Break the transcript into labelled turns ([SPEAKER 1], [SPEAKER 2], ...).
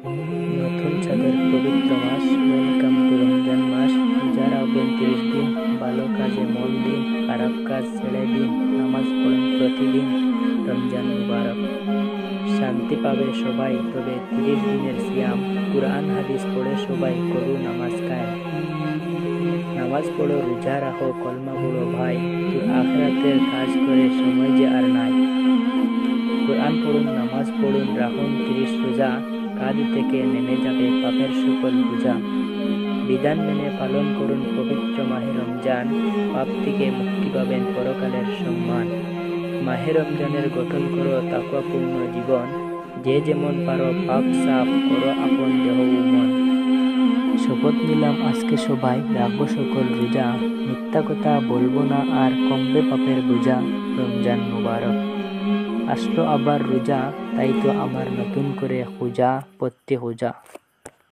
[SPEAKER 1] নতুন চাঁদের পবিত্র মাস, ওয়েলকাম টু রমজান মাস। রোজা রাখবেন 30 দিন, ভালো কাজে মন দিন, খারাপ কাজ ছেড়ে দিন, নামাজ পড়েন প্রতিদিন। রমজান মুবারক। শান্তি পাবে সবাই, তবে 30 দিনের সিয়াম, কুরআন হাদিস পড়ে সবাই করু নামাজ কায়েম। নামাজ পড়ো, রোজা রাখো, কলমা পড়ো ভাই, তোর আখিরাতের কাজ করে সময় যে আর নাই। কুরআন পড়ুন, নামাজ পড়ুন, রাখুন 30 রোজা, কাঁধ থেকে নেমে যাবে পাপের সকল বোঝা। বিধান মেনে পালন করুন পবিত্র মাহে রমজান, পাপ থেকে মুক্তি পাবেন পরকালের সম্মান। মাহে রমজানের গঠন করো তাকওয়াপূর্ণ জীবন, যে যেমন পারো পাপ সাফ করো আপন দেহ ও মন। শপথ নিলাম আজকে সবাই রাখবো সকল রোজা, মিথ্যা কথা বলবো না আর কমবে পাপের বোঝা। রমজান মুবারক। আসলো আবার রোজা, তাই তো আমার নতুন করে খোঁজা পড়তে হোজা।